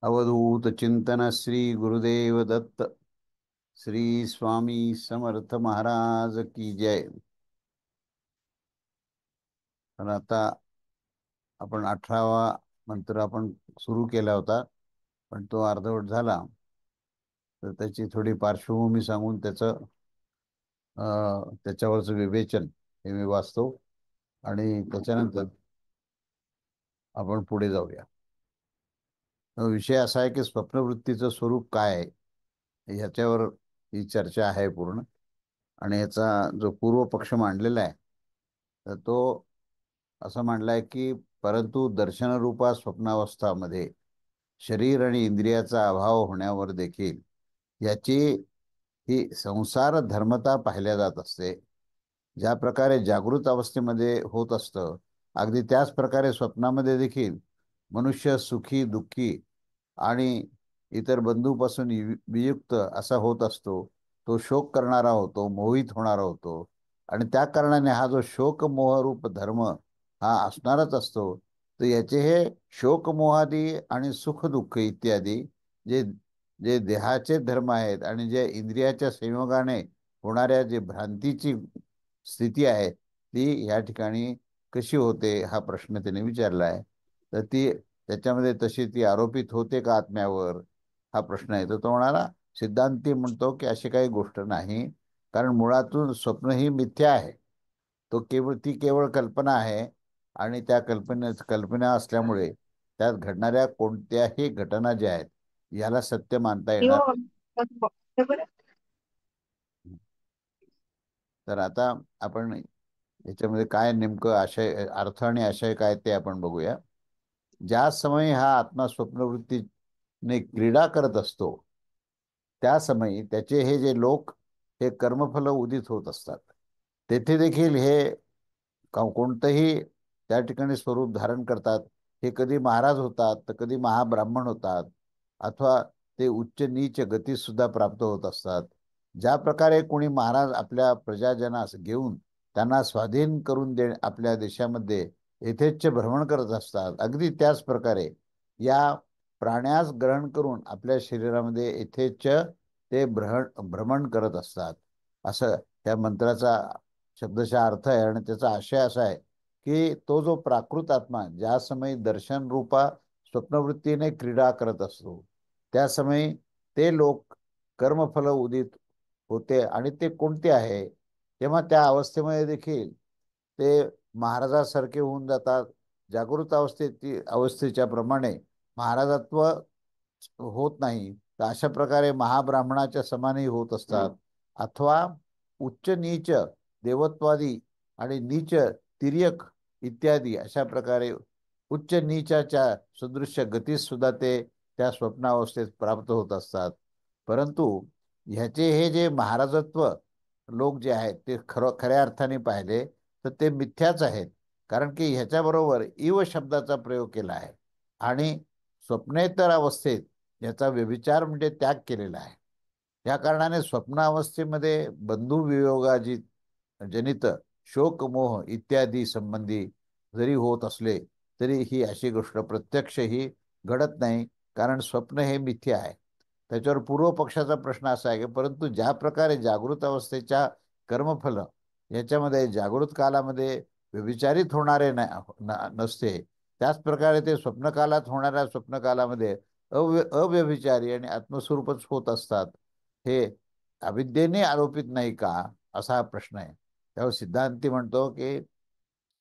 अवधूत चिंतन श्री गुरुदेव दत्त। श्री स्वामी समर्थ महाराज की जय। तर आता आपण 18वा मंत्र आपण सुरू केला होता, पण तो अर्धवट झाला. तर त्याची थोडी पार्श्वभूमी सांगून त्याच्यावरचं विवेचन हे मी वाचतो आणि त्याच्यानंतर आपण पुढे जाऊया. विषय असा आहे की स्वप्नवृत्तीचं स्वरूप काय आहे ह्याच्यावर ही चर्चा आहे पूर्ण. आणि ह्याचा जो पूर्व पक्ष मांडलेला आहे तर तो असं मांडलाय की परंतु दर्शनरूपा स्वप्नावस्थामध्ये शरीर आणि इंद्रियाचा अभाव होण्यावर देखील याची ही संसार धर्मता पाहिल्या जात असते. ज्या प्रकारे जागृत अवस्थेमध्ये होत असतं अगदी त्याच प्रकारे स्वप्नामध्ये देखील मनुष्य सुखी दुःखी आणि इतर बंधूपासून वियुक्त असा होत असतो. तो शोक करणारा होतो, मोहित होणारा होतो आणि त्या कारणाने हा जो शोक मोहरूप धर्म हा असणारच असतो. तर याचे हे शोक मोहादी आणि सुख दुःख इत्यादी जे जे देहाचे धर्म आहेत आणि जे इंद्रियाच्या संयोगाने होणाऱ्या जे भ्रांतीची स्थिती आहे ती या ठिकाणी कशी होते हा प्रश्न त्याने विचारला आहे. तर त्याच्यामध्ये तशी ती आरोपित होते का आत्म्यावर हा प्रश्न आहे. तर तो म्हणाला सिद्धांती म्हणतो की अशी काही गोष्ट नाही, कारण मुळातून स्वप्न ही मिथ्या आहे. ती केवळ कल्पना आहे आणि त्या कल्पना असल्यामुळे त्यात घडणाऱ्या कोणत्याही घटना ज्या आहेत याला सत्य मानता येणार. हो, बरोबर आहे. तर आता आपण याच्यामध्ये काय नेमकं आशय अर्थ आणि आशय काय ते आपण बघूया. ज्या समयी हा आत्मा स्वप्नवृत्तीने क्रीडा करत असतो त्या समयी त्याचे हे जे लोक हे कर्मफल उदित होत असतात. तेथे देखील हे कोणतंही त्या ठिकाणी स्वरूप धारण करतात. हे कधी महाराज होतात तर कधी महाब्राह्मण होतात अथवा ते उच्च नीच गती सुद्धा प्राप्त होत असतात. ज्या प्रकारे कोणी महाराज आपल्या प्रजाजनास घेऊन त्यांना स्वाधीन करून आपल्या देशामध्ये यथेच्छ भ्रमण करत असतात, अगदी त्याच प्रकारे या प्राण्यास ग्रहण करून आपल्या शरीरामध्ये यथेच्छ ते भ्रमण करत असतात. असं त्या मंत्राचा शब्दशः अर्थ आहे. आणि त्याचा आशय असा आहे की तो जो प्राकृत आत्मा ज्या समयी दर्शन रूपा स्वप्नवृत्तीने क्रीडा करत असतो त्या समयी ते लोक कर्मफल उदित होते. आणि ते कोणते आहे तेव्हा त्या अवस्थेमध्ये देखील ते महाराजासारखे होऊन जातात. जागृत अवस्थेच्या प्रमाणे महाराजत्व होत नाही तर अशा प्रकारे महाब्राह्मणाच्या समानही होत असतात. अथवा उच्च नीच देवत्वादी आणि नीच तिर्यक इत्यादी अशा प्रकारे उच्च नीचाच्या सदृश्य गतीस सुद्धा ते त्या स्वप्नावस्थेत प्राप्त होत असतात. परंतु ह्याचे हे जे महाराजत्व लोक जे आहेत ते खऱ्या अर्थाने पाहिले तर ते मिथ्याच आहेत. कारण की ह्याच्याबरोबर इव शब्दाचा प्रयोग केला आहे आणि स्वप्नेतर अवस्थेत याचा व्यभिचार म्हणजे त्याग केलेला आहे. या कारणाने स्वप्नावस्थेमध्ये बंधुवियोगाची जनित शोक मोह इत्यादी संबंधी जरी होत असले तरी ही अशी गोष्ट प्रत्यक्ष ही घडत नाही, कारण स्वप्न हे मिथ्या आहे. त्याच्यावर पूर्व पक्षाचा प्रश्न असा आहे की परंतु ज्या प्रकारे जागृत अवस्थेच्या कर्मफल याच्यामध्ये जागृत कालामध्ये व्यभिचारित होणारे नसते, त्याच प्रकारे ते स्वप्नकालात होणाऱ्या स्वप्नकालामध्ये अव्यभिचारी आणि आत्मस्वरूपच होत असतात. हे अविद्येने आरोपित नाही का असा हा प्रश्न आहे. त्यावर सिद्धांती म्हणतो की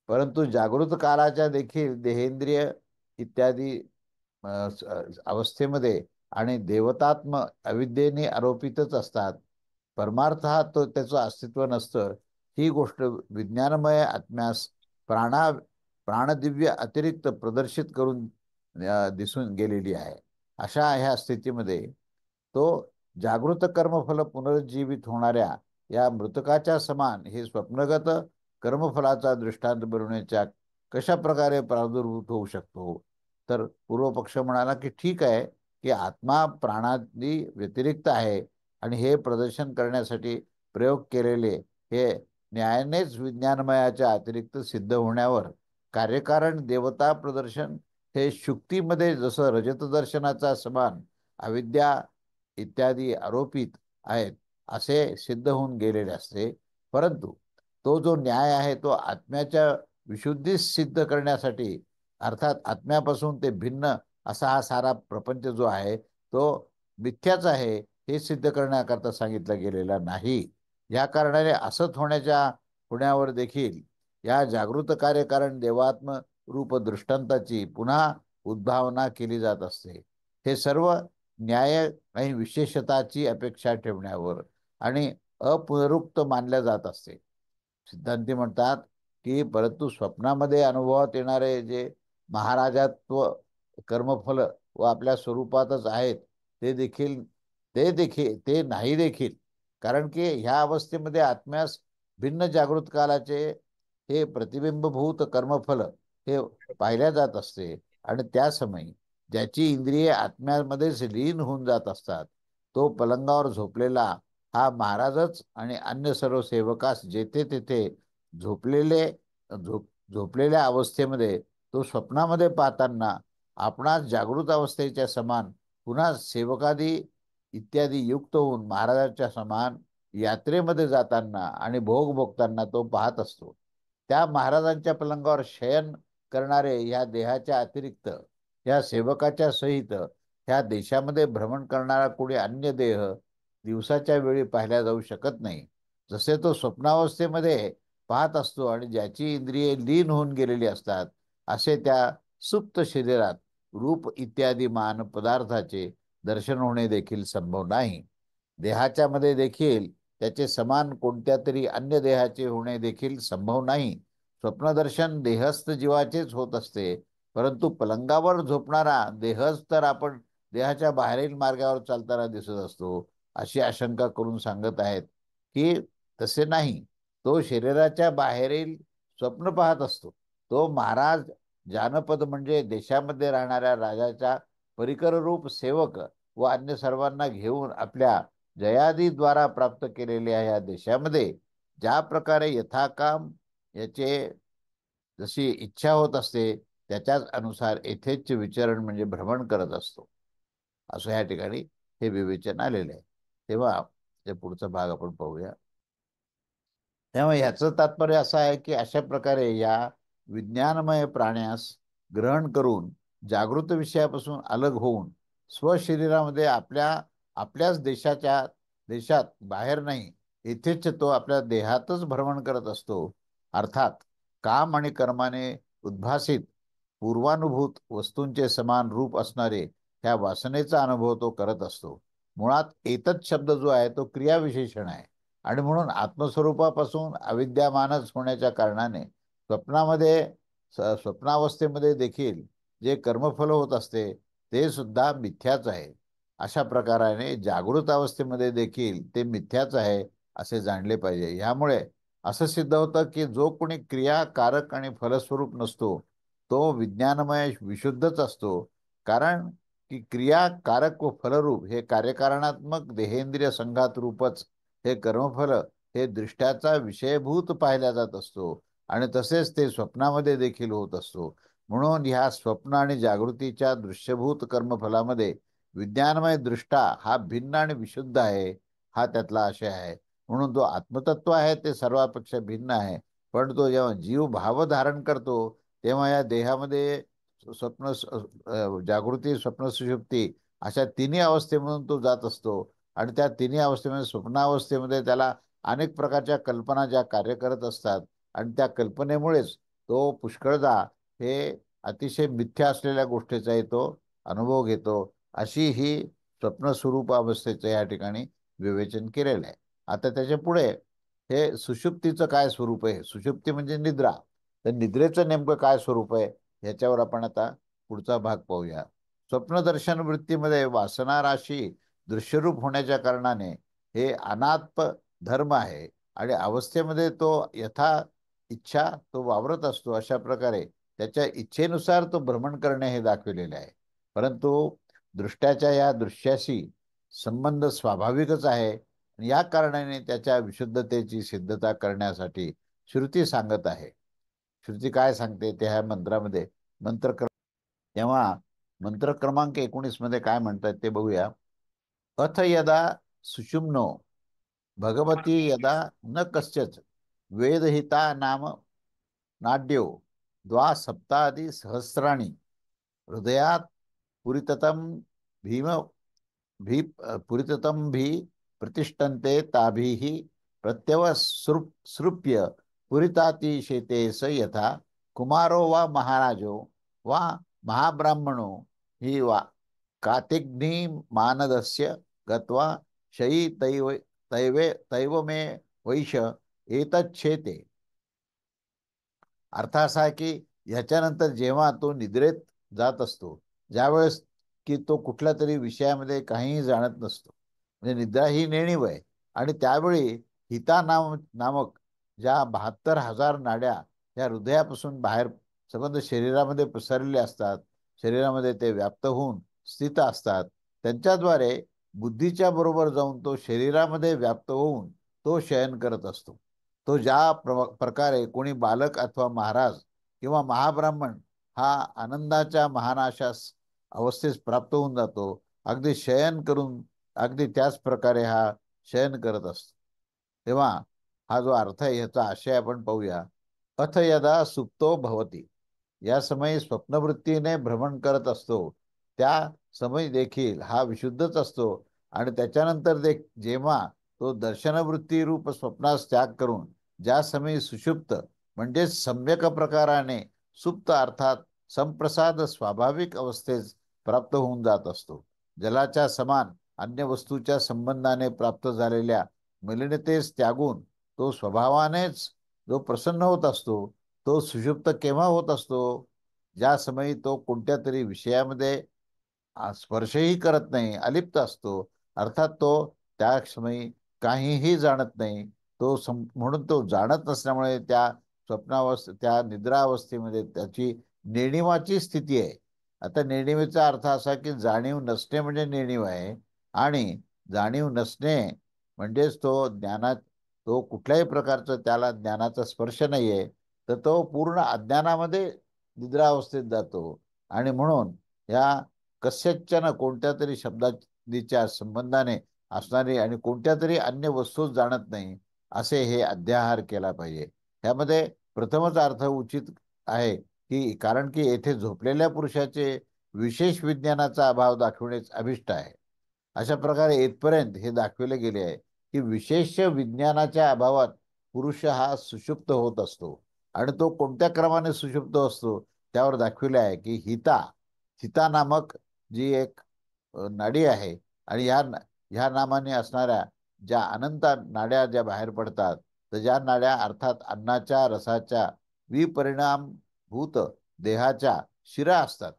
परंतु जागृत कालाच्या देखील देहेंद्रिय इत्यादी अवस्थेमध्ये आणि देवतात्म अविद्येने आरोपितच असतात. परमार्थ हा तो त्याचं अस्तित्व नसतं. ही गोष्ट विज्ञानमय आत्म्यास प्राणा प्राणदिव्य अतिरिक्त प्रदर्शित करून दिसून गेलेली आहे. अशा ह्या स्थितीमध्ये तो जागृत कर्मफल पुनरुज्जीवित होणाऱ्या या मृतकाच्या समान हे स्वप्नगत कर्मफलाचा दृष्टांत बनवण्याच्या कशा प्रकारे प्रादुर्भूत होऊ शकतो. तर पूर्व पक्ष म्हणाला की ठीक आहे की आत्मा प्राणादी व्यतिरिक्त आहे आणि हे प्रदर्शन करण्यासाठी प्रयोग केलेले हे न्यायानेच विज्ञानमयाच्या अतिरिक्त सिद्ध होण्यावर कार्यकारण देवता प्रदर्शन हे शुक्तीमध्ये जसं रजतदर्शनाचा समान अविद्या इत्यादी आरोपित आहेत असे सिद्ध होऊन गेलेले असते. परंतु तो जो न्याय आहे तो आत्म्याच्या विशुद्धीस सिद्ध करण्यासाठी, अर्थात आत्म्यापासून ते भिन्न असा हा सारा प्रपंच जो आहे तो मिथ्याच आहे हे सिद्ध करण्याकरता सांगितलं गेलेला नाही. या कारणाने असत होण्यावर देखील या जागृत कार्यकारण देवात्म रूप दृष्टांताची पुन्हा उद्भावना केली जात असते. हे सर्व न्याय आणि विशेषताची अपेक्षा ठेवण्यावर आणि अपुनरुक्त मानल्या जात असते. सिद्धांती म्हणतात की परंतु स्वप्नामध्ये अनुभवात येणारे जे महाराजत्व कर्मफल व आपल्या स्वरूपातच आहेत ते नाही देखील, कारण की ह्या अवस्थेमध्ये आत्म्यास भिन्न जागृत कालाचे हे प्रतिबिंबभूत कर्मफल हे पाहिल्या जात असते. आणि त्या समयी ज्याची इंद्रिये आत्म्यामध्येच लीन होऊन जात असतात तो पलंगावर झोपलेला हा महाराजच आणि अन्य सर्व सेवकास जेथे तेथे झोपलेले झोपलेल्या अवस्थेमध्ये तो स्वप्नामध्ये पाहताना आपणास जागृत अवस्थेच्या समान पुन्हा सेवकादी इत्यादी युक्त होऊन महाराजांच्या समान यात्रेमध्ये जाताना आणि भोग भोगताना तो पाहत असतो. त्या महाराजांच्या पलंगावर शयन करणारे ह्या देहाच्या अतिरिक्त या सेवकाच्या सहित ह्या देशामध्ये भ्रमण करणारा कोणी अन्य देह दिवसाच्या वेळी पाहिला जाऊ शकत नाही. जसे तो स्वप्नावस्थेमध्ये पाहत असतो आणि ज्याची इंद्रिये लीन होऊन गेलेली असतात असे त्या सुप्त शरीरात रूप इत्यादी मान पदार्थाचे दर्शन होणे देखील संभव नाही. देहाच्या मध्ये देखील त्याचे समान कोणत्या तरी अन्य देहाचे होणे देखील संभव नाही. स्वप्नदर्शन देहस्थ जीवाचेच होत असते. परंतु पलंगावर झोपणारा देहच तर आपण देहाच्या बाहेरील मार्गावर चालताना दिसत असतो अशी आशंका करून सांगत आहेत की तसे नाही. तो शरीराच्या बाहेरील स्वप्न पाहत असतो. तो महाराज जानपद म्हणजे देशामध्ये राहणाऱ्या राजाच्या परिकर रूप सेवक व अन्य सर्वांना घेऊन आपल्या जयादीद्वारा प्राप्त केलेल्या या देशामध्ये ज्या प्रकारे यथाकाम याचे जशी इच्छा होत असते त्याच्याच अनुसार यथेच्छ विचरण म्हणजे भ्रमण करत असतो असं या ठिकाणी हे विवेचन आलेले आहे. तेव्हा ते पुढचा भाग आपण पाहूया. त्यामुळे ह्याचं तात्पर्य असं आहे की अशा प्रकारे या विज्ञानमय प्राण्यास ग्रहण करून जागृत विषयापासून अलग होऊन स्वशरीरामध्ये आपल्याच देशात बाहेर नाही इथेच तो आपल्या देहातच भ्रमण करत असतो. अर्थात काम आणि कर्माने उद्भासित पूर्वानुभूत वस्तूंचे समान रूप असणारे ह्या वासनेचा अनुभव तो करत असतो. मुळात एतच शब्द जो आहे तो क्रियाविशेषण आहे आणि म्हणून आत्मस्वरूपापासून अविद्यमानच होण्याच्या कारणाने स्वप्नावस्थेमध्ये देखील जे कर्मफल होत असते ते सुद्धा मिथ्याच आहे. अशा प्रकाराने जागृत अवस्थेमध्ये देखील ते मिथ्याच आहे असे जाणले पाहिजे. ह्यामुळे असं सिद्ध होतं की जो कोणी क्रियाकारक आणि फलस्वरूप नसतो तो विज्ञानमय विशुद्धच असतो. कारण की क्रियाकारक व फलरूप हे कार्यकारणात्मक देहेंद्रिय संघात रूपच हे कर्मफल हे दृष्ट्याचा विषयभूत पाहिला जात असतो आणि तसेच ते स्वप्नामध्ये देखील होत असतो. म्हणून ह्या स्वप्न आणि जागृतीच्या दृश्यभूत कर्मफलामध्ये विज्ञानमय दृष्टा हा भिन्न आणि विशुद्ध आहे हा त्यातला आशय आहे. म्हणून तो आत्मतत्व आहे ते सर्वापेक्षा भिन्न आहे. पण तो जेव्हा जीव भाव धारण करतो तेव्हा या देहामध्ये जागृती स्वप्न सुषुप्ती अशा तिन्ही अवस्थेमधून तो जात असतो आणि त्या तिन्ही अवस्थेमध्ये स्वप्नावस्थेमध्ये त्याला अनेक प्रकारच्या कल्पना ज्या कार्य करत असतात आणि त्या कल्पनेमुळेच तो पुष्कळदा हे अतिशय मिथ्या असलेल्या गोष्टीचाही तो अनुभव घेतो. अशी ही स्वप्नस्वरूप अवस्थेचं या ठिकाणी विवेचन केलेलं आहे. आता त्याच्या पुढे हे सुषुप्तीचं काय स्वरूप आहे, सुषुप्ती म्हणजे निद्रा, तर निद्रेचं नेमकं काय स्वरूप आहे ह्याच्यावर आपण आता पुढचा भाग पाहूया. स्वप्नदर्शन वृत्तीमध्ये वासना राशी दृश्यरूप होण्याच्या कारणाने हे अनात्म धर्म आहे आणि अवस्थेमध्ये तो यथा इच्छा तो वावरत असतो. अशा प्रकारे त्याच्या इच्छेनुसार तो भ्रमण करणे हे दाखविलेले आहे. परंतु दृष्ट्याच्या या दृश्याशी संबंध स्वाभाविकच आहे आणि या कारणाने त्याच्या विशुद्धतेची सिद्धता करण्यासाठी श्रुती सांगत आहे. श्रुती काय सांगते ते ह्या मंत्रामध्ये मंत्र तेव्हा मंत्र क्रमांक 19 मध्ये काय म्हणतात ते बघूया. अथ यदा सुषुम्नो भगवती यदा न कश्चच वेदहिता नाम नाड्यो द्वा सप्तादि सहस्राणि हृदयात पुरिततम भीम भी पुरिततम भी प्रतिष्ठन्ते ताभिः प्रत्यवसृप्य पुरितातिशेते स यथा कुमारो वा महाराजो वा महाब्राह्मणो हि वा कातिग्नि मानदस्य गत्वा शयी दैव मे वैश एतच्छेते. अर्थ असा आहे की ह्याच्यानंतर जेव्हा तो निद्रेत जात असतो, ज्यावेळेस की तो कुठल्या तरी विषयामध्ये काहीही जाणत नसतो, म्हणजे निद्रा ही नेणीव आहे. आणि त्यावेळी नामक ज्या 72,000 नाड्या या हृदयापासून बाहेर संबंध शरीरामध्ये पसरलेल्या असतात, शरीरामध्ये ते व्याप्त होऊन स्थित असतात, त्यांच्याद्वारे बुद्धीच्या बरोबर जाऊन तो शरीरामध्ये व्याप्त होऊन तो शयन करत असतो. तो ज्या प्रकारे कोणी बालक अथवा महाराज किंवा महाब्राह्मण हा आनंदाच्या महानाशास अवस्थेस प्राप्त होऊन जातो, अगदी शयन करून अगदी त्याच प्रकारे हा शयन करत असतो. तेव्हा हा जो अर्थ आहे ह्याचा आशय आपण पाहूया. अथ यदा सुप्तो भवती, या समयी स्वप्नवृत्तीने भ्रमण करत असतो, त्या समयी देखील हा विशुद्धच असतो. आणि त्याच्यानंतर जेव्हा तो दर्शनवृत्ती रूप स्वप्नास त्याग करून ज्या समयी सुषुप्त म्हणजे सम्यक प्रकाराने सुप्त अर्थात संप्रसाद स्वाभाविक अवस्थेस प्राप्त होऊन जात असतो, जलाच्या समान अन्य वस्तूच्या संबंधाने प्राप्त झालेल्या मलिनतेस त्यागून तो स्वभावानेच जो प्रसन्न होत असतो, तो सुषुप्त केव्हा होत असतो? ज्या समयी तो कोणत्या तरी विषयामध्ये स्पर्शही करत नाही, अलिप्त असतो. अर्थात तो त्या क्षणी काहीही जाणत नाही. म्हणून तो जाणत नसल्यामुळे त्या निद्रावस्थेमध्ये त्याची नेणिवाची स्थिती आहे. आता नेणिवेचा अर्थ असा की जाणीव नसणे म्हणजे नेणीव आहे, आणि जाणीव नसणे म्हणजेच तो कुठल्याही प्रकारचं त्याला ज्ञानाचा स्पर्श नाहीये, तर तो पूर्ण अज्ञानामध्ये निद्रावस्थेत जातो. आणि म्हणून या कस्यच्चन कोणत्या तरी शब्दाच्या संबंधाने असणारी आणि कोणत्या तरी अन्य वस्तू जाणत नाही, असे हे अध्याहार केला पाहिजे. त्यामध्ये प्रथमच अर्थ उचित आहे की कारण की येथे झोपलेल्या पुरुषाचे विशेष विज्ञानाचा अभाव दाखवणेच अभिष्ट आहे. अशा प्रकारे इथपर्यंत हे दाखविले गेले आहे की विशेष विज्ञानाच्या अभावात पुरुष हा सुषुप्त होत असतो. आणि तो कोणत्या क्रमाने सुषुप्त असतो त्यावर दाखविले आहे की हिता नामक जी एक नाडी आहे, आणि ह्या नामाने असणाऱ्या ज्या अनंत नाड्या ज्या बाहेर पडतात, तर ज्या नाड्या अर्थात अन्नाच्या रसाच्या विपरिणामभूत देहाच्या शिरा असतात,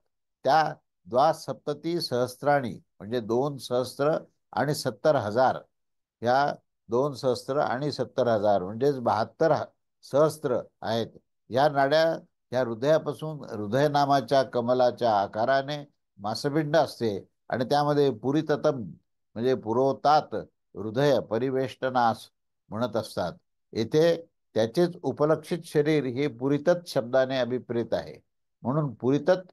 त्या द्वासप्तती सहस्त्राणी म्हणजे 2 सहस्त्र आणि 70,000, ह्या 2 सहस्त्र आणि 70,000 म्हणजेच 72 सहस्त्र आहेत. या नाड्या या हृदयापासून हृदय नामाच्या कमलाच्या आकाराने मासपिंड असते, आणि त्यामध्ये पुरीततम म्हणजे पुरवतात हृदय परिवेष्टनास म्हणत असतात. येथे त्याचेच उपलक्षित शरीर हे पुरितत शब्दाने अभिप्रेत आहे. म्हणून पुरितत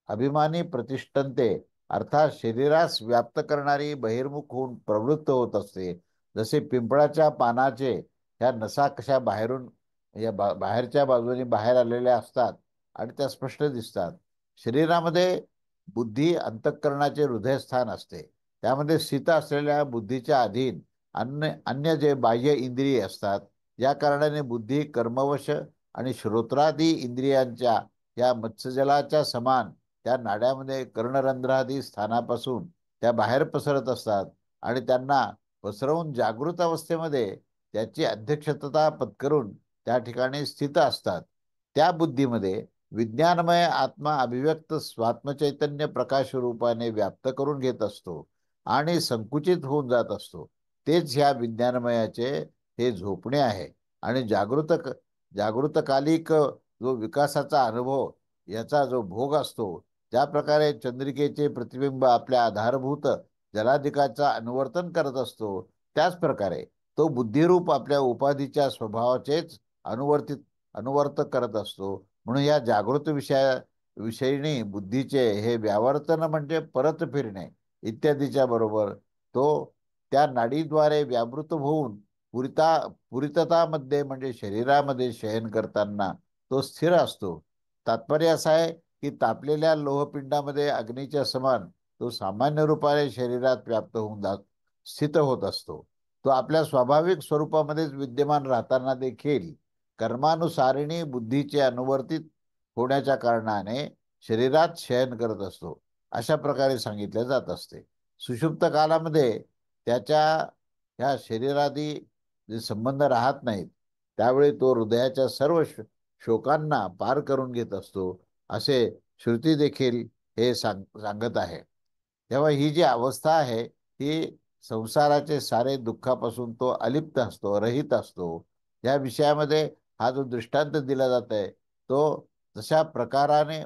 अभिमानी प्रतिष्ठन्ते अर्थात शरीरास व्याप्त करणारी बहिर्मुख होऊन प्रवृत्त होत असते. जसे पिंपळाच्या पानाचे ह्या नसा कशा बाहेरून बाहेरच्या बाजूने बाहेर आलेल्या असतात आणि त्या स्पष्ट दिसतात. शरीरामध्ये बुद्धी अंतःकरणाचे हृदयस्थान असते. त्यामध्ये स्थित असलेल्या बुद्धीच्या अधीन अन्य जे बाह्य इंद्रिय असतात, या कारणाने बुद्धी कर्मवश आणि श्रोत्रादी इंद्रियांच्या या मत्स्यजलाच्या समान त्या नाड्यामध्ये कर्णरंध्रादी स्थानापासून त्या बाहेर पसरत असतात, आणि त्यांना पसरवून जागृत अवस्थेमध्ये त्याची अध्यक्षता पत्करून त्या ठिकाणी स्थित असतात. त्या बुद्धीमध्ये विज्ञानमय आत्मा अभिव्यक्त स्वात्मचैतन्य प्रकाश रूपाने व्याप्त करून घेत असतो आणि संकुचित होऊन जात असतो. तेच ह्या विज्ञानमयाचे हे झोपणे आहे. आणि जागृतकालिक जो विकासाचा अनुभव याचा जो भोग असतो, ज्या प्रकारे चंद्रिकेचे प्रतिबिंब आपल्या आधारभूत जलाधिकाचा अनुवर्तन करत असतो, त्याच प्रकारे तो बुद्धिरूप आपल्या उपाधीच्या स्वभावाचेच अनुवर्त करत असतो. म्हणून या जागृत विषयी बुद्धीचे हे व्यावर्तन म्हणजे परत फिरणे इत्यादीच्या बरोबर तो त्या नाडीद्वारे व्यावृत होऊन पुरिता पुरिततामध्ये म्हणजे शरीरामध्ये शयन करताना तो स्थिर असतो. तात्पर्य असं आहे की तापलेल्या लोहपिंडामध्ये अग्नीच्या समान तो सामान्य रूपाने शरीरात व्याप्त होऊन स्थित होत असतो. तो आपल्या स्वाभाविक स्वरूपामध्येच विद्यमान राहताना देखील कर्मानुसारिणी बुद्धीचे अनुवर्तित होण्याच्या कारणाने शरीरात शयन करत असतो, अशा प्रकारे सांगितले जात असते. सुषुप्त कालामध्ये त्याच्या ह्या शरीरादी जे संबंध राहत नाहीत, त्यावेळी तो हृदयाच्या सर्व शोकांना पार करून घेत असतो, असे श्रुती देखील हे सांगत आहे. तेव्हा ही जी अवस्था आहे ही संसाराचे सारे दुःखापासून तो अलिप्त असतो, रहित असतो. या विषयामध्ये हा जो दृष्टांत दिला जात आहे तो तशा प्रकाराने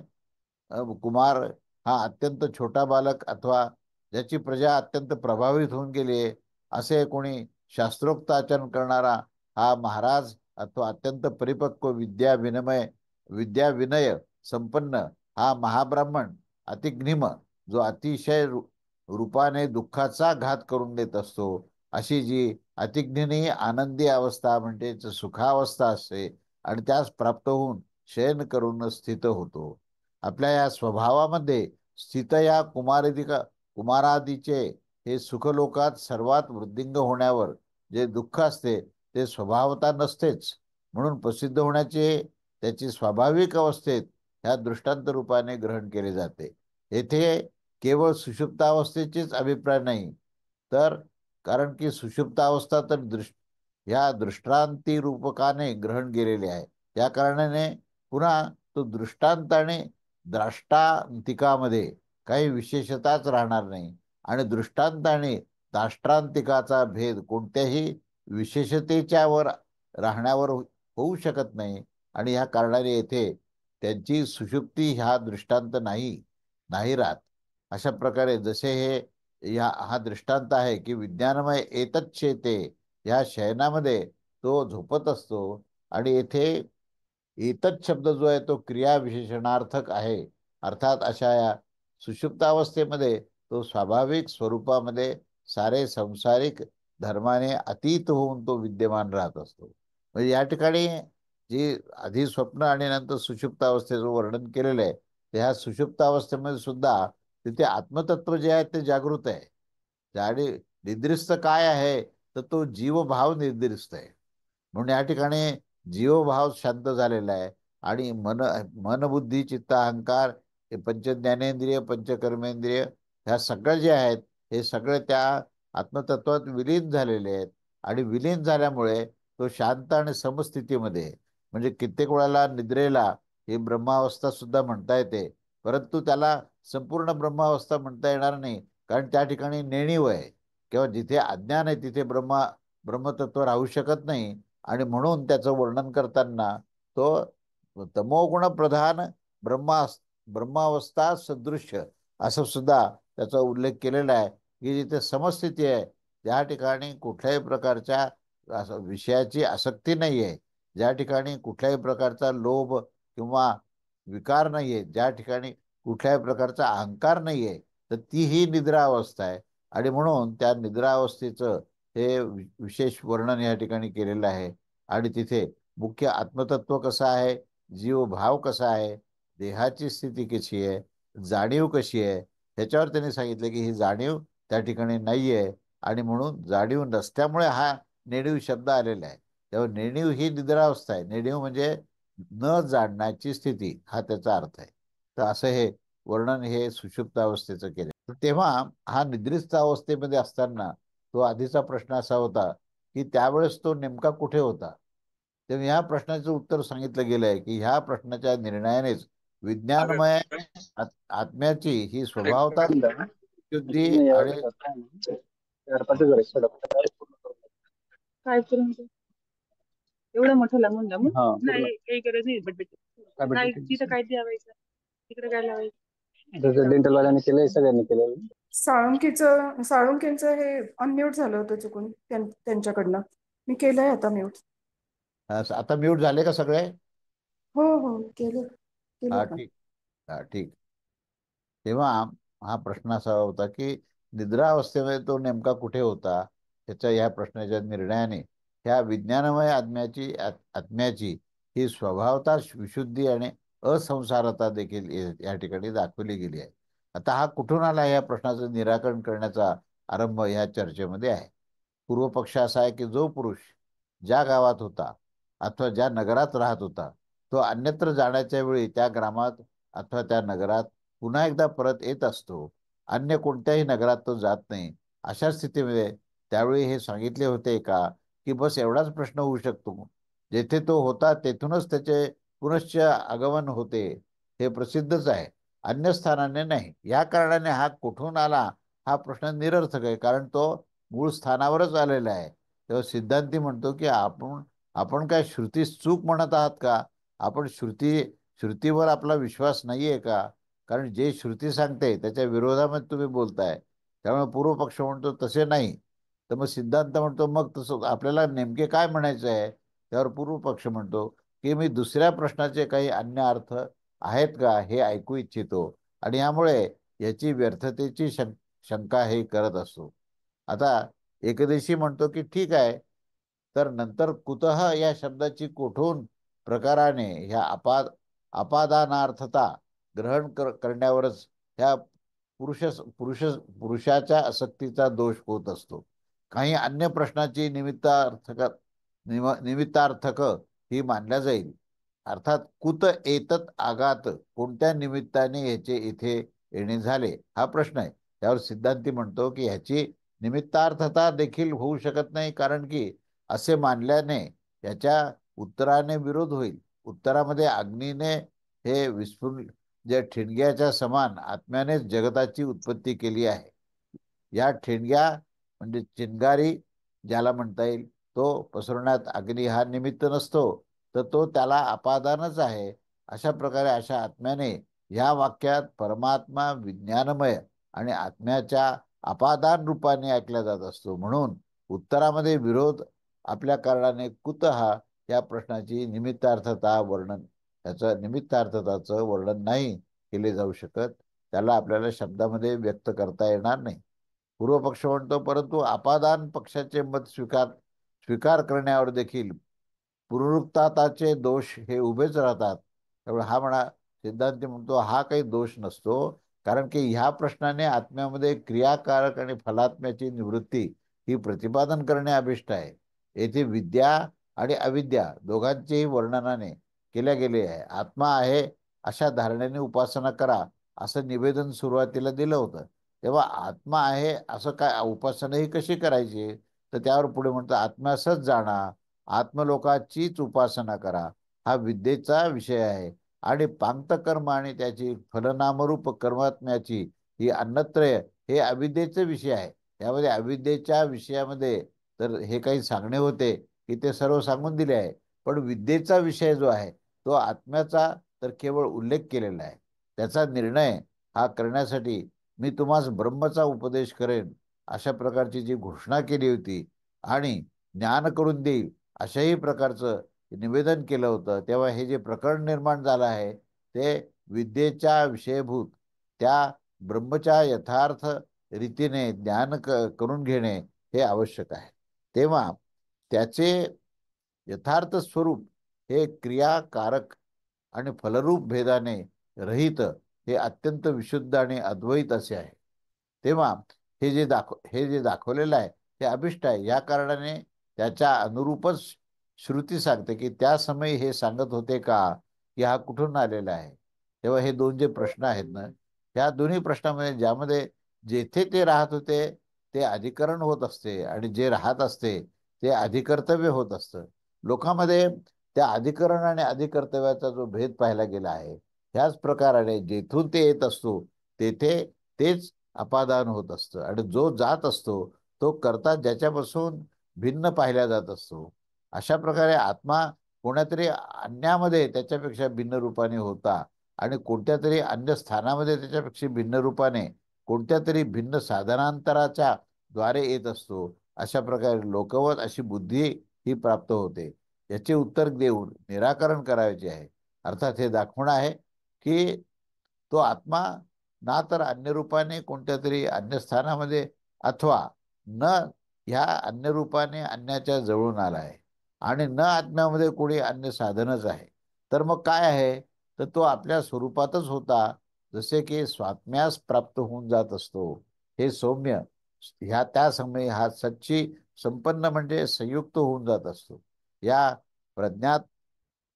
कुमार हा अत्यंत छोटा बालक अथवा ज्याची प्रजा अत्यंत प्रभावित होऊन गेली आहे असे कोणी शास्त्रोक्त आचरण करणारा हा महाराज अथवा अत्यंत परिपक्व विद्या विनय संपन्न हा महाब्राह्मण अतिग्निम जो अतिशय रूपाने दुःखाचा घात करून देत असतो, अशी जी अतिग्नी आनंदी अवस्था म्हणजेच सुखावस्था असते आणि त्यास प्राप्त होऊन शयन करून स्थित होतो. आपल्या या स्वभावामध्ये स्थित या कुमारादीचे हे सुखलोकात सर्वात वृद्धिंग होण्यावर जे दुःख असते ते स्वभावता नसतेच, म्हणून प्रसिद्ध होण्याचे त्याची स्वाभाविक अवस्थेत ह्या दृष्टांत रूपाने ग्रहण केले जाते. येथे केवळ सुषुप्तावस्थेचेच अभिप्राय नाही, तर कारण की सुषुप्तावस्था तर ह्या दृष्टांती रूपकाने ग्रहण केलेले आहे, त्या कारणाने पुन्हा तो दृष्टांत आणि द्राष्टांतिकामध्ये काही विशेषताच राहणार नाही आणि दृष्टांत आणि दाष्टांतिकाचा भेद कोणत्याही विशेषतेच्या वर राहण्यावर होऊ शकत नाही आणि ह्या कारणाने येथे त्यांची सुषुप्ती ह्या दृष्टांत नाही नाही राहत. अशा प्रकारे जसे हे हा दृष्टांत आहे की विज्ञानमय एतच्छेते ह्या शयनामध्ये तो झोपत असतो आणि येथे एतत् शब्द जो आहे तो क्रियाविशेषणार्थक आहे. अर्थात अशा या सुषुप्तावस्थेमध्ये तो स्वाभाविक स्वरूपामध्ये सारे संसारिक धर्माने अतीत होऊन तो विद्यमान राहत असतो. म्हणजे या ठिकाणी जी आधी स्वप्न आणि नंतर सुषुप्तावस्थेचं वर्णन केलेलं आहे, त्या सुषुप्तावस्थेमध्ये सुद्धा तिथे आत्मतत्व जे आहे ते जागृत आहे आणि निद्रिस्त काय आहे तर तो जीवभाव निद्रिस्त आहे. म्हणून या ठिकाणी जीवभाव शांत झालेला आहे आणि मन बुद्धी चित्त अहंकार हे पंचज्ञानेंद्रिय पंचकर्मेंद्रिय ह्या सगळ्या जे आहेत हे सगळे त्या आत्मतत्वात विलीन झालेले आहेत आणि विलीन झाल्यामुळे तो शांत आणि समस्थितीमध्ये आहे. म्हणजे कित्येक वेळाला निद्रेला ही ब्रह्मावस्था सुद्धा म्हणता येते, परंतु त्याला संपूर्ण ब्रह्मावस्था म्हणता येणार नाही, कारण त्या ठिकाणी नेणीव आहे किंवा जिथे अज्ञान आहे तिथे ब्रह्मतत्व राहू शकत नाही आणि म्हणून त्याचं वर्णन करताना तो तमोगुण प्रधान ब्रह्मा ब्रह्मावस्था सदृश्य असं सुद्धा त्याचा उल्लेख केलेला आहे की जिथे समस्थिती आहे त्या ठिकाणी कुठल्याही प्रकारच्या विषयाची आसक्ती नाही आहे, ज्या ठिकाणी कुठल्याही प्रकारचा लोभ किंवा विकार नाही आहे, ज्या ठिकाणी कुठल्याही प्रकारचा अहंकार नाही आहे, तर ती ही निद्रा अवस्था आहे. आणि म्हणून त्या निद्रा अवस्थेचं हे विशेष वर्णन या ठिकाणी केलेलं आहे. आणि तिथे मुख्य आत्मतत्व कसं आहे, जीवभाव कसा आहे, देहाची स्थिती कशी आहे, जाणीव कशी आहे, ह्याच्यावर त्यांनी सांगितलं की ही जाणीव त्या ठिकाणी नाही आहे आणि म्हणून जाणीव नसल्यामुळे हा नेणीव शब्द आलेला आहे. तेव्हा नेणीव ही निद्रावस्था आहे. नेणीव म्हणजे न जाणण्याची स्थिती हा त्याचा अर्थ आहे. तर असं हे वर्णन हे सुषुप्त अवस्थेचं केलं. तेव्हा हा निद्रिस्त अवस्थेमध्ये असताना तो आधीचा प्रश्न असा होता की त्यावेळेस तो नेमका कुठे होता. तेव्हा ह्या प्रश्नाचं उत्तर सांगितलं गेलं आहे की ह्या प्रश्नाच्या निर्णयानेच विज्ञानमय आत्म्याची ही स्वभावता शुद्धी आणि काय करून एवढं मोठं लांबून लांबून नाही काही गरज नाही काय तिथं काय द्यावायचं तिकडे काय लावायचं डेंटल वाल्याने केलंय सगळ्यांनी केलं. साळुंकेचं हे अनम्यूट झालं होतं चुकून त्यांच्याकडनं. मी केलंय आता म्यूट. आता म्यूट झाले का सगळे? हो हो केले हा केलेत ना. ठीक. ठीक. तेव्हा हा प्रश्न असा होता की निद्रावस्थेमध्ये तो नेमका कुठे होता, त्याच्या या प्रश्नाच्या निर्णयाने ह्या विज्ञानमय आत्म्याची ही स्वभावता विशुद्धी आणि असंसारता देखील या ठिकाणी दाखवली गेली आहे. आता हा कुठून आला या प्रश्नाचं निराकरण करण्याचा आरंभ या चर्चेमध्ये आहे. पूर्व पक्ष असा आहे की जो पुरुष ज्या गावात होता अथवा ज्या नगरात राहत होता तो अन्यत्र जाण्याच्या वेळी त्या ग्रामात अथवा त्या नगरात पुन्हा एकदा परत येत असतो, अन्य कोणत्याही नगरात तो जात नाही. अशा स्थितीमध्ये त्यावेळी हे सांगितले होते का की बस एवढाच प्रश्न होऊ शकतो, जेथे तो होता तेथूनच त्याचे पुनश्च आगमन होते, हे प्रसिद्धच आहे, अन्य स्थानाने नाही. या कारणाने हा कुठून आला हा प्रश्न निरर्थक आहे, कारण तो मूळ स्थानावरच आलेला आहे. तेव्हा सिद्धांती म्हणतो की आपण आपण काय श्रुती चूक म्हणत आहात का? आपण श्रुतीवर आपला विश्वास नाहीये का? कारण जे श्रुती सांगते त्याच्या विरोधामध्ये तुम्ही बोलताय. त्यामुळे पूर्व पक्ष म्हणतो तसे नाही. तर मग सिद्धांत म्हणतो मग तसं आपल्याला नेमके काय म्हणायचं आहे. त्यावर पूर्व पक्ष म्हणतो की मी दुसऱ्या प्रश्नाचे काही अन्य अर्थ आहेत का हे ऐकू इच्छितो, आणि यामुळे याची व्यर्थतेची शंका हे करत असतो. आता एकदेशी म्हणतो की ठीक आहे, तर नंतर कुतः या शब्दाची कोठून प्रकाराने ह्या अपादानार्थता करण्यावरच ह्या पुरुषाच्या आसक्तीचा दोष होत असतो. काही अन्य प्रश्नाची निमित्तार्थक ही मानल्या जाईल. अर्थात कुत एतत आगात, कोणत्या निमित्ताने ह्याचे इथे येणे झाले हा प्रश्न आहे. त्यावर सिद्धांती म्हणतो की ह्याची निमित्तार्थता देखील होऊ शकत नाही, कारण की असे मानल्याने याच्या उत्तराने विरोध होईल. उत्तरामध्ये अग्नीने हे विस्फुर जे ठिणग्याच्या समान आत्म्यानेच जगताची उत्पत्ती केली आहे. या ठिणग्या म्हणजे चिंगारी ज्याला म्हणता येईल, तो पसरवण्यात अग्नी हा निमित्त नसतो, तर तो त्याला अपादानच आहे. अशा प्रकारे अशा आत्म्याने या वाक्यात परमात्मा विज्ञानमय आणि आत्म्याच्या अपादान रूपाने ऐकला जात असतो. म्हणून उत्तरामध्ये विरोध आपल्या कारणाने कुतः या प्रश्नाची निमित्तार्थताचं वर्णन नाही केले जाऊ शकत. त्याला आपल्याला शब्दामध्ये व्यक्त करता येणार नाही. पूर्व पक्ष म्हणतो परंतु अपादान पक्षाचे मत स्वीकार करण्यावर देखील पुनरुक्ताचे दोष हे उभेच राहतात. त्यामुळे हा सिद्धांत म्हणतो हा काही दोष नसतो, कारण की ह्या प्रश्नाने आत्म्यामध्ये क्रियाकारक आणि फलात्म्याची निवृत्ती ही प्रतिपादन करणे अभिष्ट आहे. येथे विद्या आणि अविद्या दोघांचेही वर्णनाने केल्या गेले आहे. आत्मा आहे अशा धारणेने उपासना करा असं निवेदन सुरुवातीला दिलं होतं. तेव्हा आत्मा आहे असं काय उपासना ही कशी करायची, तर त्यावर पुढे म्हणतं आत्म्यासच जाणा, आत्मलोकाचीच उपासना करा, हा विद्येचा विषय आहे. आणि पांक्तकर्म आणि त्याची फलनामरूप कर्मात्म्याची ही अन्नत्रय हे अविद्येचे विषय आहे. त्यामध्ये अविद्येच्या विषयामध्ये तर हे काही सांगणे होते की ते सर्व सांगून दिले आहे, पण विद्येचा विषय जो आहे तो आत्म्याचा तर केवळ उल्लेख केलेला आहे. त्याचा निर्णय हा करण्यासाठी मी तुम्हास ब्रह्मचा उपदेश करेन अशा प्रकारची जी घोषणा केली होती आणि ज्ञान करून देईल अशाही प्रकारचं निवेदन केलं होतं, तेव्हा हे जे प्रकरण निर्माण झालं आहे ते विद्येच्या विषयभूत त्या ब्रह्मच्या यथार्थ रीतीने ज्ञान करून घेणे हे आवश्यक आहे. तेव्हा त्याचे यथार्थ स्वरूप हे क्रियाकारक आणि फलरूप भेदाने रहित हे अत्यंत विशुद्ध आणि अद्वैत असे आहे. तेव्हा हे जे दाखवलेलं आहे ते अभिष्ट आहे. या कारणाने त्याच्या अनुरूपच श्रुती सांगते की त्या समयी हे सांगत होते का, की हा कुठून आलेला आहे. तेव्हा हे दोन जे प्रश्न आहेत ना, या दोन्ही प्रश्नामध्ये ज्यामध्ये जेथे ते राहत होते ते अधिकरण होत असते आणि जे राहत असते ते अधिकर्तव्य होत असतं. लोकांमध्ये त्या अधिकरण आणि अधिकर्तव्याचा जो भेद पाहायला गेला आहे, ह्याच प्रकाराने जेथून ते येत असतो तेथे तेच अपादान होत असतं, आणि जो जात असतो तो करता ज्याच्यापासून भिन्न पाहिला जात असतो. अशा प्रकारे आत्मा कोणातरी अन्यामध्ये त्याच्यापेक्षा भिन्न रूपाने होता आणि कोणत्या तरी अन्य स्थानामध्ये त्याच्यापेक्षा भिन्न रूपाने कोणत्या तरी भिन्न साधनांतराच्या द्वारे येत असतो. अशा प्रकारे लोकवत अशी बुद्धी ही प्राप्त होते. याचे उत्तर देऊन निराकरण करायचे आहे. अर्थात हे दाखवणं आहे की तो आत्मा ना तर अन्य रूपाने कोणत्या तरी अन्य स्थानामध्ये अथवा न ह्या अन्य रूपाने अन्याच्या जवळून आला आहे आणि न आत्म्यामध्ये कोणी अन्य साधनच आहे. तर मग काय आहे, तर तो आपल्या स्वरूपातच होता, जसे की स्वात्म्यास प्राप्त होऊन जात असतो. हे सौम्य ह्या त्या समयी हा सच्ची संपन्न म्हणजे संयुक्त होऊन जात असतो. या प्रज्ञात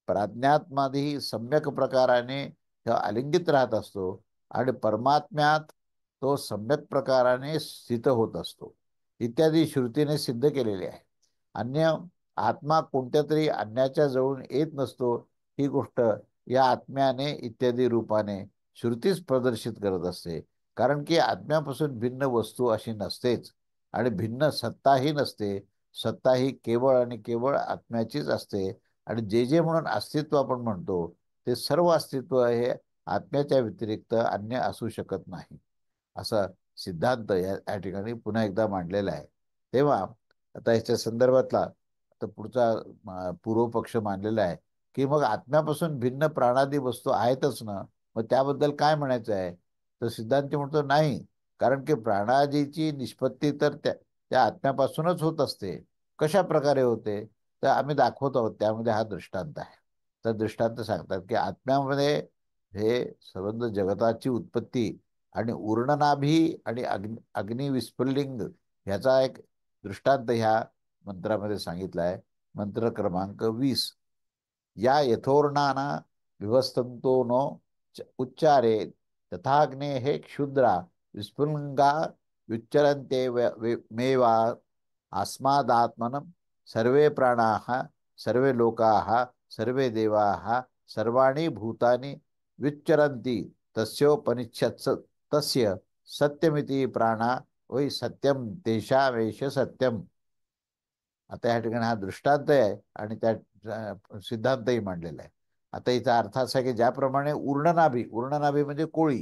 प्राज्ञात्मादी सम्यक प्रकाराने तो आलिंगित राहत असतो आणि परमात्म्यात तो सम्यक प्रकाराने स्थित होत असतो इत्यादी श्रुतीने सिद्ध केलेले आहे. अन्य आत्मा कोणत्या तरी अन्याच्या जवळून येत नसतो ही गोष्ट या आत्म्याने इत्यादी रूपाने श्रुतीच प्रदर्शित करत असते. कारण की आत्म्यापासून भिन्न वस्तू अशी नसतेच आणि भिन्न सत्ताही नसते. सत्ता ही केवळ आणि केवळ आत्म्याचीच असते आणि जे जे म्हणून अस्तित्व आपण म्हणतो ते सर्व अस्तित्व हे आत्म्याच्या व्यतिरिक्त अन्य असू शकत नाही, असा सिद्धांत या ठिकाणी पुन्हा एकदा मांडलेला आहे. तेव्हा आता याच्या संदर्भातला आता पुढचा पूर्वपक्ष मांडलेला आहे की मग आत्म्यापासून भिन्न प्राणादी वस्तू आहेतच ना, मग त्याबद्दल काय म्हणायचं आहे. तर सिद्धांत म्हणतो नाही, कारण की प्राणादीची निष्पत्ती तर त्या आत्म्यापासूनच होत असते. कशा प्रकारे होते, तर आम्ही दाखवत आहोत. त्यामध्ये हा दृष्टांत आहे. तर दृष्टांत सांगतात की आत्म्यामध्ये हे संबंध जगताची उत्पत्ती आणि उर्णनाभी आणि अग्निविस्फुल्लिंग ह्याचा एक दृष्टांत ह्या मंत्रामध्ये सांगितला आहे. मंत्र क्रमांक 20. या यथोर्णाना विवस्तंतो नो उच्चारे तथाग्ने हे क्षुद्रा विस्फुलिंगा विच्चरन्ते मेवा अस्मादात्मनं सर्वे प्राणाः सर्वे लोकाः सर्वे देवाः सर्वाणि भूतानि विच्चरन्ति तस्योपनिषत्स तस्य सत्यमिति प्राणा वै सत्यम तेषावेश सत्यम. आता या ठिकाणी हा दृष्टांत आहे आणि त्या सिद्धांतही मांडलेला आहे. आता याचा अर्थ असा आहे की ज्याप्रमाणे उर्णनाभी म्हणजे कोळी,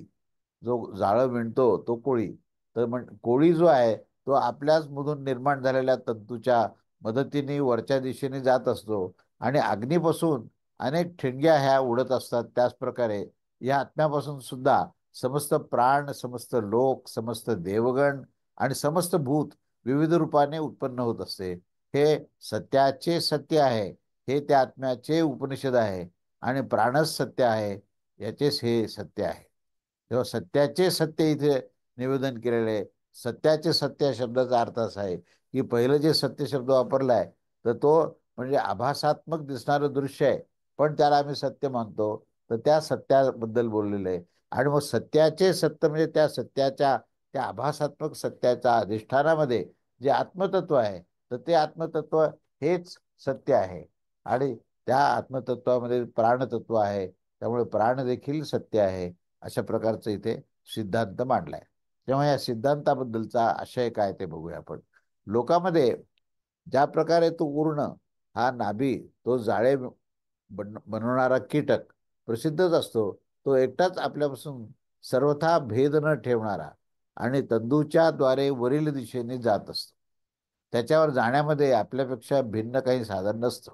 जो जाळं विणतो तो कोळी, तर कोळी जो आहे तो आपल्याच मधून निर्माण झालेल्या तंतूच्या मदतीने वरच्या दिशेने जात असतो आणि अग्नीपासून अनेक ठिणग्या ह्या उडत असतात. त्याचप्रकारे या आत्म्यापासून सुद्धा समस्त प्राण, समस्त लोक, समस्त देवगण आणि समस्त भूत विविध रूपाने उत्पन्न होत असते. हे सत्याचे सत्य आहे, हे त्या आत्म्याचे उपनिषद आहे आणि प्राणच सत्य आहे, याचेच हे सत्य आहे. तेव्हा सत्याचे सत्य इथे निवेदन केलेले आहे. सत्याचे सत्य शब्दाचा अर्थ असा आहे की पहिलं जे सत्य शब्द वापरलाय तर तो म्हणजे आभासात्मक दिसणारं दृश्य आहे, पण त्याला आम्ही सत्य मानतो, तर त्या सत्याबद्दल बोललेलं आहे. आणि मग सत्याचे सत्य म्हणजे त्या सत्याच्या त्या आभासात्मक सत्याच्या अधिष्ठानामध्ये जे आत्मतत्व आहे, तर ते आत्मतत्व हेच सत्य आहे आणि त्या आत्मतत्वामध्ये प्राणतत्व आहे, त्यामुळे प्राण देखील सत्य आहे. अशा प्रकारचं इथे सिद्धांत मांडलाय. तेव्हा या सिद्धांताबद्दलचा आशय काय ते बघूया आपण. लोकांमध्ये ज्या प्रकारे तो उर्ण हा नाभी, तो जाळे बनवणारा कीटक प्रसिद्धच असतो, तो एकटाच आपल्यापासून सर्वथा भेद न ठेवणारा आणि तंतूच्या द्वारे वरील दिशेने जात असतो. त्याच्यावर जाण्यामध्ये आपल्यापेक्षा भिन्न काही साधन नसतं.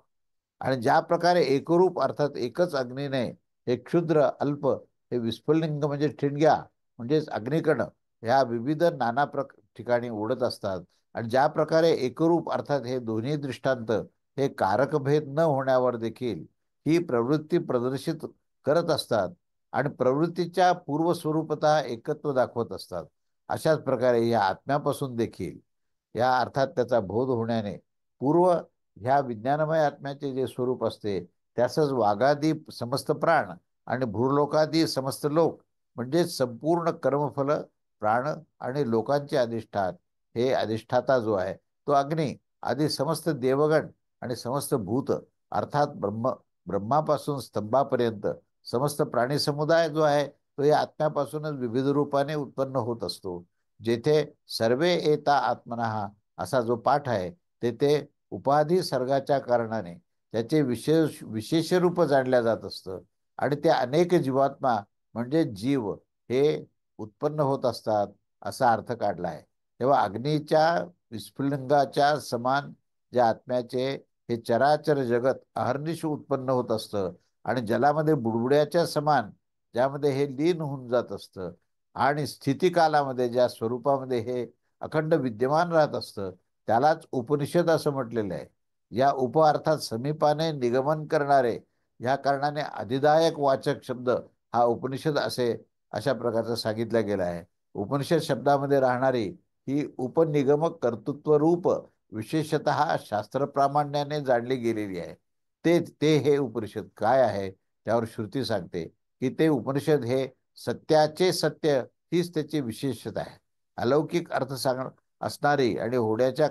आणि ज्या प्रकारे एकरूप अर्थात एकच अग्नीने हे क्षुद्र अल्प हे विस्फुलिंग म्हणजे ठिणग्या म्हणजेच अग्निकण ह्या विविध नाना ठिकाणी उडत असतात आणि ज्या प्रकारे एकरूप अर्थात हे दोन्ही दृष्टांत हे कारकभेद न होण्यावर देखील ही प्रवृत्ती प्रदर्शित करत असतात आणि प्रवृत्तीच्या पूर्वस्वरूपता एकत्व दाखवत असतात. अशाच प्रकारे या आत्म्यापासून देखील या अर्थात त्याचा बोध होण्याने पूर्व ह्या विज्ञानमय आत्म्याचे जे स्वरूप असते त्यासच वाघादी समस्त प्राण आणि भूर्लोकादी समस्त लोक म्हणजे संपूर्ण कर्मफल प्राण आणि लोकांचे अधिष्ठान हे अधिष्ठाता जो आहे तो अग्नी आदी समस्त देवगण आणि समस्त भूत अर्थात ब्रह्मापासून स्तंभापर्यंत समस्त प्राणी समुदाय जो आहे तो या आत्म्यापासूनच विविध रूपाने उत्पन्न होत असतो. जेथे सर्वे एता आत्मनः असा जो पाठ आहे तेथे उपाधी सर्गाच्या कारणाने त्याचे विशेष रूप जाणल्या जात असतं आणि ते अनेक जीवात्मा म्हणजे जीव हे उत्पन्न होत असतात असा अर्थ काढला आहे. तेव्हा अग्नीच्या विस्फुलिंगाच्या समान ज्या आत्म्याचे हे चराचर जगत अहर्निश उत्पन्न होत असतं आणि जलामध्ये बुडबुड्याच्या समान ज्यामध्ये हे लीन होऊन जात असतं आणि स्थितिकालामध्ये ज्या स्वरूपामध्ये हे अखंड विद्यमान राहत असतं त्यालाच उपनिषद असं म्हटलेलं आहे. या उप अर्थात समीपाने निगमन करणारे, ह्या कारणाने अधिदायक वाचक शब्द हा उपनिषद अशा प्रकारचा सांगितला गेला आहे. उपनिषद शब्दामध्ये राहणारी ही उपनिगमक कर्तृत्व रूप विशेषतः शास्त्रप्रामाण्याने जाणली गेलेली आहे. ते ते हे उपनिषद काय आहे त्यावर श्रुती सांगते की ते उपनिषद हे सत्याचे सत्य हीच त्याची विशेषता आहे. अलौकिक अर्थ असणारी आणि होण्याच्या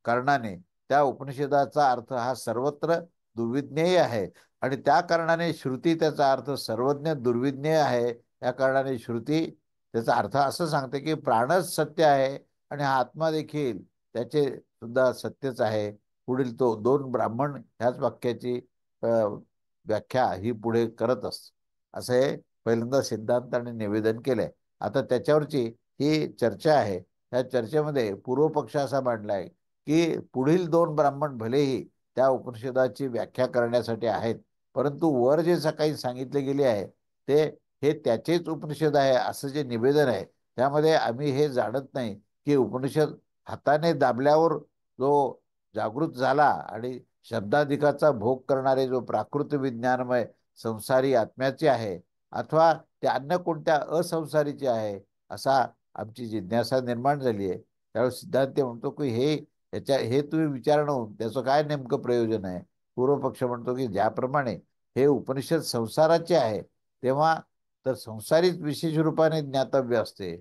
कारणाने त्या उपनिषदाचा अर्थ हा सर्वत्र दुर्विज्ञेय आहे आणि त्या कारणाने श्रुती त्याचा अर्थ सर्वज्ञ दुर्विज्ञेय आहे. या कारणाने श्रुती त्याचा अर्थ असं सांगते की प्राणच सत्य आहे आणि हा आत्मा देखील त्याचे सुद्धा सत्यच आहे. पुढील तो दोन ब्राह्मण ह्याच वाक्याची व्याख्या ही पुढे करत असत. असं हे पहिल्यांदा सिद्धांत आणि निवेदन केलंय. आता त्याच्यावरची ही चर्चा आहे. त्या चर्चेमध्ये पूर्व पक्ष असा मांडलाय की पुढील दोन ब्राह्मण भलेही त्या उपनिषदाची व्याख्या करण्यासाठी आहेत, परंतु वर जे काही सांगितले गेले आहे ते हे त्याचेच उपनिषद आहे असं जे निवेदन आहे त्यामध्ये आम्ही हे जाणत नाही की उपनिषद हाताने दाबल्यावर जो जागृत झाला आणि शब्दाधिकाचा भोग करणारे जो प्राकृत विज्ञानमय संसारी आत्म्याचे आहे अथवा ते अन्य कोणत्या असंसारीचे आहे असा आमची जिज्ञासा निर्माण झाली आहे. त्यावेळेस सिद्धांत म्हणतो की हे तुम्ही विचारणं त्याचं काय नेमकं प्रयोजन आहे. पूर्व पक्ष म्हणतो की ज्याप्रमाणे हे उपनिषद संसाराचे आहे तेव्हा तर संसारीच विशेष रूपाने ज्ञातव्य असते,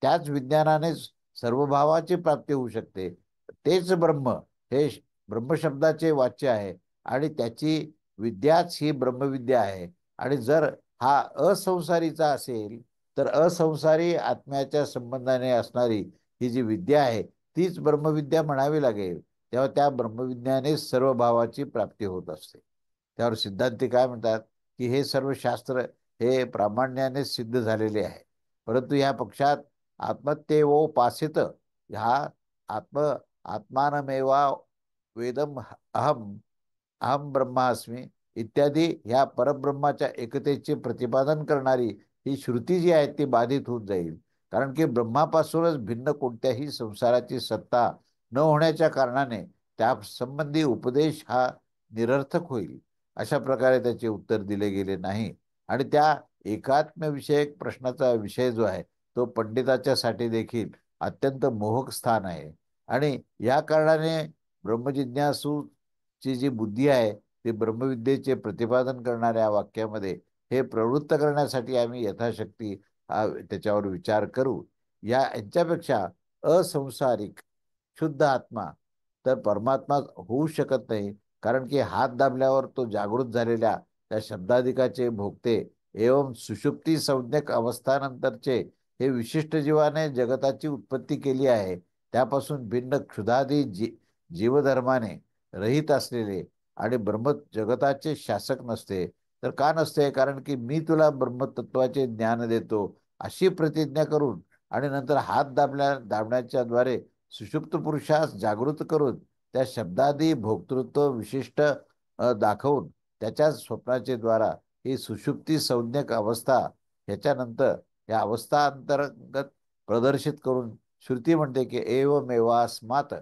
त्याच विज्ञानानेच सर्वभावाची प्राप्ती होऊ शकते. तेच ब्रह्म हे ब्रह्मशब्दाचे वाच्य आहे आणि त्याची विद्याच ही ब्रह्मविद्या आहे. आणि जर हा असंसारीचा असेल तर असंसारी आत्म्याच्या संबंधाने असणारी ही जी विद्या आहे तीच ब्रह्मविद्या म्हणावी लागेल. तेव्हा त्या ब्रह्मविद्याने सर्व भावाची प्राप्ती होत असते. त्यावर सिद्धांती काय म्हणतात की हे सर्व शास्त्र हे प्रामाण्याने सिद्ध झालेले आहे, परंतु ह्या पक्षात आत्मत्येवोपासित ह्या आत्मानमेवा वेदम अहम अहम ब्रह्मास्मी इत्यादी ह्या परब्रह्माच्या एकतेचे प्रतिपादन करणारी ही श्रुती जी आहे ती बाधित होऊन जाईल. कारण की ब्रह्मापासूनच भिन्न कोणत्याही संसाराची सत्ता न होण्याच्या कारणाने त्या संबंधी उपदेश हा निरर्थक होईल. अशा प्रकारे त्याचे उत्तर दिले गेले नाही. आणि त्या एकात्मविषयक प्रश्नाचा विषय जो आहे तो पंडिताच्या साठी देखील अत्यंत मोहक स्थान आहे. आणि या कारणाने ब्रह्मजिज्ञासूची जी बुद्धी आहे ते ब्रह्मविद्येचे प्रतिपादन करणाऱ्या वाक्यामध्ये हे प्रवृत्त करण्यासाठी आम्ही यथाशक्ती त्याच्यावर विचार करू. यांच्यापेक्षा असंसारिक शुद्ध आत्मा तर परमात्मा होऊ शकत नाही. कारण की हात दाबल्यावर तो जागृत झालेल्या त्या शब्दाधिकाचे भोगते एवं सुषुप्ती संज्ञक अवस्थानंतरचे हे विशिष्ट जीवाने जगताची उत्पत्ती केली आहे. त्यापासून भिन्न क्षुधादी जीवधर्माने रहित असलेले आणि ब्रह्म जगताचे शासक नसते. तर का नसते? कारण की मी तुला ब्रह्मतत्वाचे ज्ञान देतो अशी प्रतिज्ञा करून आणि नंतर हात दाबण्याच्या द्वारे सुषुप्त पुरुषास जागृत करून त्या शब्दादी भोक्तृत्व विशिष्ट दाखवून त्याच्या स्वप्नाचे द्वारा ही सुषुप्ती संज्ञक अवस्था ह्याच्यानंतर या अवस्था अंतर्गत प्रदर्शित करून श्रुती म्हणते की एवमेवास्मात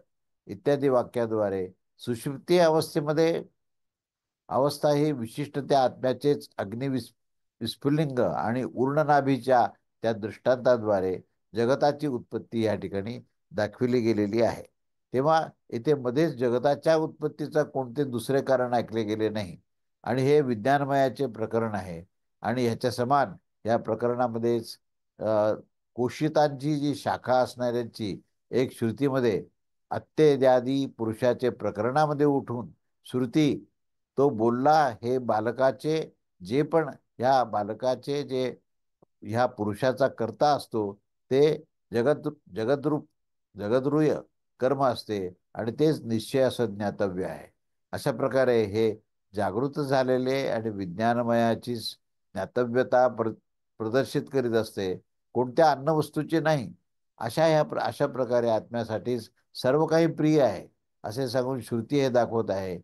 इत्यादी वाक्याद्वारे सुषुप्ती अवस्थेमध्ये अवस्था ही विशिष्ट त्या आत्म्याचेच विस्फुलिंग आणि उर्णनाभीच्या त्या दृष्टांताद्वारे जगताची उत्पत्ती या ठिकाणी दाखविली गेलेली आहे. तेव्हा येथे मध्येच जगताच्या उत्पत्तीचा कोणते दुसरे कारण ऐकले गेले नाही आणि हे विज्ञानमयाचे प्रकरण आहे. आणि ह्याच्या समान या प्रकरणामध्येच कोशितांची जी शाखा असणाऱ्यांची एक श्रुतीमध्ये अत्तेद्यादी पुरुषाचे प्रकरणामध्ये उठून श्रुती तो बोलला हे बालकाचे जे पण ह्या बालकाचे जे ह्या पुरुषाचा कर्ता असतो ते जगद्रूप जगद्रूय कर्म असते आणि तेच निश्चय असं ज्ञातव्य आहे. अशा प्रकारे हे जागृत झालेले आणि विज्ञानमयाची ज्ञातव्यता प्रदर्शित करीत असते, कोणत्या अन्नवस्तूची नाही. अशा प्रकारे आत्म्यासाठीच सर्व काही प्रिय आहे असे सांगून श्रुती हे दाखवत आहे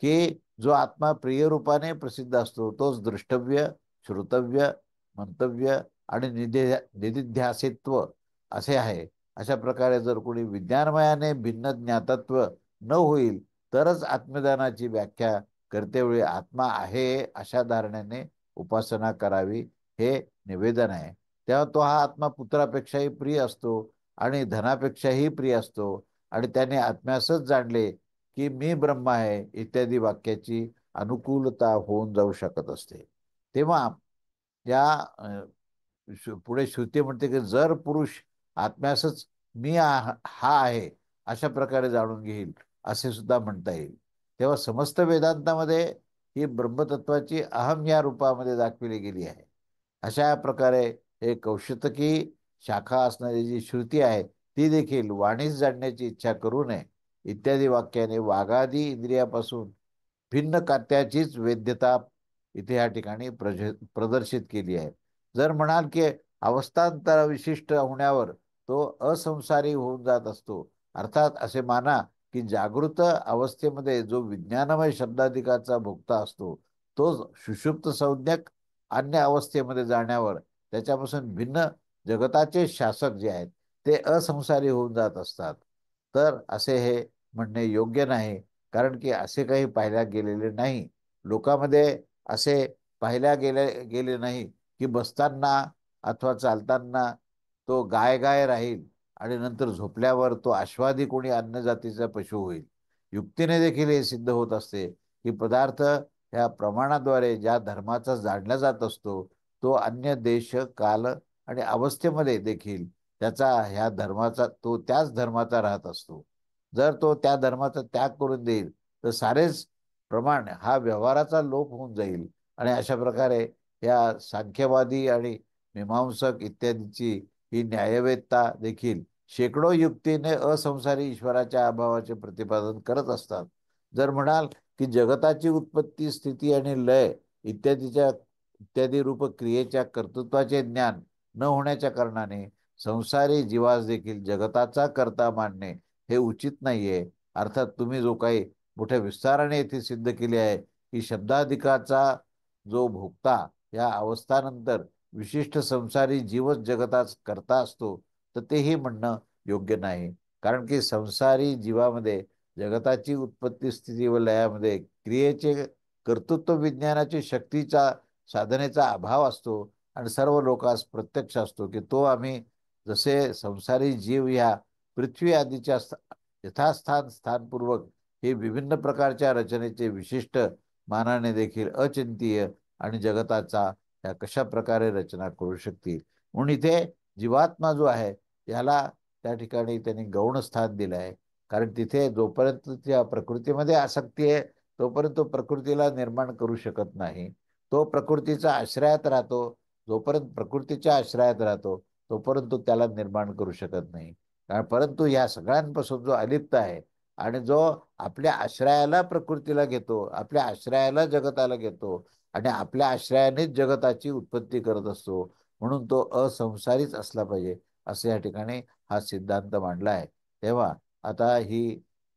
की जो आत्मा प्रिय रूपाने प्रसिद्ध असतो तोच द्रष्टव्य श्रोतव्य, मंतव्य आणि निधिध्यासित्व असे आहे. अशा प्रकारे जर कोणी विज्ञानमयाने भिन्न ज्ञातत्व न होईल तरच आत्मज्ञानाची व्याख्या करतेवेळी आत्मा आहे अशा धारणेने उपासना करावी, हे निवेदन आहे. तेव्हा तो हा आत्मा पुत्रापेक्षाही प्रिय असतो आणि धनापेक्षाही प्रिय असतो आणि त्याने आत्म्यासच जाणले की मी ब्रह्म आहे इत्यादी वाक्याची अनुकूलता होऊन जाऊ शकत असते. तेव्हा या पुढे श्रुती म्हणते की जर पुरुष आत्म्यासच मी हा आहे अशा प्रकारे जाणून घेईल असे सुद्धा म्हणता येईल. तेव्हा समस्त वेदांतामध्ये ही ब्रह्मतत्वाची अहम या रूपामध्ये दाखविली गेली आहे. अशा प्रकारे हे कौशितकी शाखा असणारी जी श्रुती आहे ती देखील वाणीस जाणण्याची इच्छा करू नये इत्यादी वाक्याने वाघादी इंद्रियापासून भिन्न त्याचीच वेद्यता इथे या ठिकाणी प्रदर्शित केली आहे. जर म्हणाल की अवस्थांतर विशिष्ट होण्यावर तो असंसारी होऊन जात असतो, अर्थात असे माना की जागृत अवस्थेमध्ये जो विज्ञानमय शब्दाधिकाचा भोगता असतो तो सुषुप्त संज्ञक अन्य अवस्थेमध्ये जाण्यावर त्याच्यापासून भिन्न जगताचे शासक जे आहेत ते असंसारी होऊन जात असतात. तर असे हे म्हणणे योग्य नाही, कारण की असे काही पाहिल्या गेलेले नाही. लोकांमध्ये असे पाहिल्या गेले नाही की बसताना अथवा चालताना तो गाय गाय राहील आणि नंतर झोपल्यावर तो अश्वादी कोणी अन्य जातीचा पशु होईल. युक्तीने देखील हे सिद्ध होत असते की पदार्थ ह्या प्रमाणाद्वारे ज्या धर्माचा जाणला जात असतो तो अन्य देश काल आणि अवस्थेमध्ये देखील त्याचा ह्या धर्माचा तो त्याच धर्माचा राहत असतो. जर तो त्या धर्माचा त्याग करून देईल तर सारेच प्रमाण हा व्यवहाराचा लोप होऊन जाईल आणि अशा प्रकारे या सांख्यवादी आणि मीमांसक इत्यादीची ही न्यायवेदता देखील शेकडो युक्तीने असंसारी ईश्वराच्या अभावाचे प्रतिपादन करत असतात. जर म्हणाल की जगताची उत्पत्ती, स्थिती आणि लय इत्यादी रूप क्रियेच्या कर्तृत्वाचे ज्ञान न होण्याच्या कारणाने संसारी जीवास देखील जगताचा कर्ता मानणे हे उचित नाहीये. अर्थात तुम्ही जो काही मोठ्या विस्ताराने येथे सिद्ध केले आहे की शब्दाधिकाचा जो भोगता या अवस्थानंतर विशिष्ट संसारी जीवच जगताच करता असतो तर तेही म्हणणं योग्य नाही. कारण की संसारी जीवामध्ये जगताची उत्पत्ती, स्थिती व लयामध्ये क्रियेचे कर्तृत्व विज्ञानाची शक्तीचा साधनेचा अभाव असतो आणि सर्व लोकांस प्रत्यक्ष असतो की तो आम्ही जसे संसारी जीव ह्या पृथ्वी आदीच्या यथास्थान स्थानपूर्वक हे विभिन्न प्रकारच्या रचनेचे विशिष्ट मानाने देखील अचिंतीय आणि जगताचा या कशा प्रकारे रचना करू शकतील. म्हणून इथे जीवात्मा जो आहे याला त्या ठिकाणी त्यांनी गौण स्थान दिलं आहे. कारण तिथे जोपर्यंत त्या प्रकृतीमध्ये आसक्ती आहे तोपर्यंत तो प्रकृतीला निर्माण करू शकत नाही. तो प्रकृतीच्या आश्रयात राहतो. जोपर्यंत प्रकृतीच्या आश्रयात राहतो तोपर्यंत त्याला निर्माण करू शकत नाही. कारण परंतु या सगळ्यांपासून जो अलिप्त आहे आणि जो आपल्या आश्रयाला प्रकृतीला घेतो, आपल्या आश्रयाला जगताला घेतो आणि आपल्या आश्रयानेच जगताची उत्पत्ती करत असतो, म्हणून तो असंसारीच असला पाहिजे असे या ठिकाणी हा सिद्धांत मांडला आहे. तेव्हा आता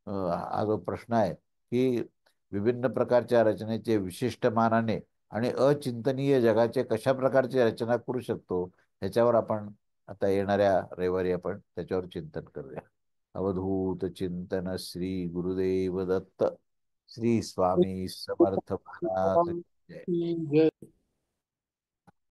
हा जो प्रश्न आहे की विभिन्न प्रकारच्या रचनेचे विशिष्ट मानाने आणि अचिंतनीय जगाचे कशा प्रकारची रचना करू शकतो ह्याच्यावर आपण आता येणाऱ्या रविवारी आपण त्याच्यावर चिंतन करूया. अवधूत चिंतन श्री गुरुदेव दत्त. श्री स्वामी समर्थ महाराज जय.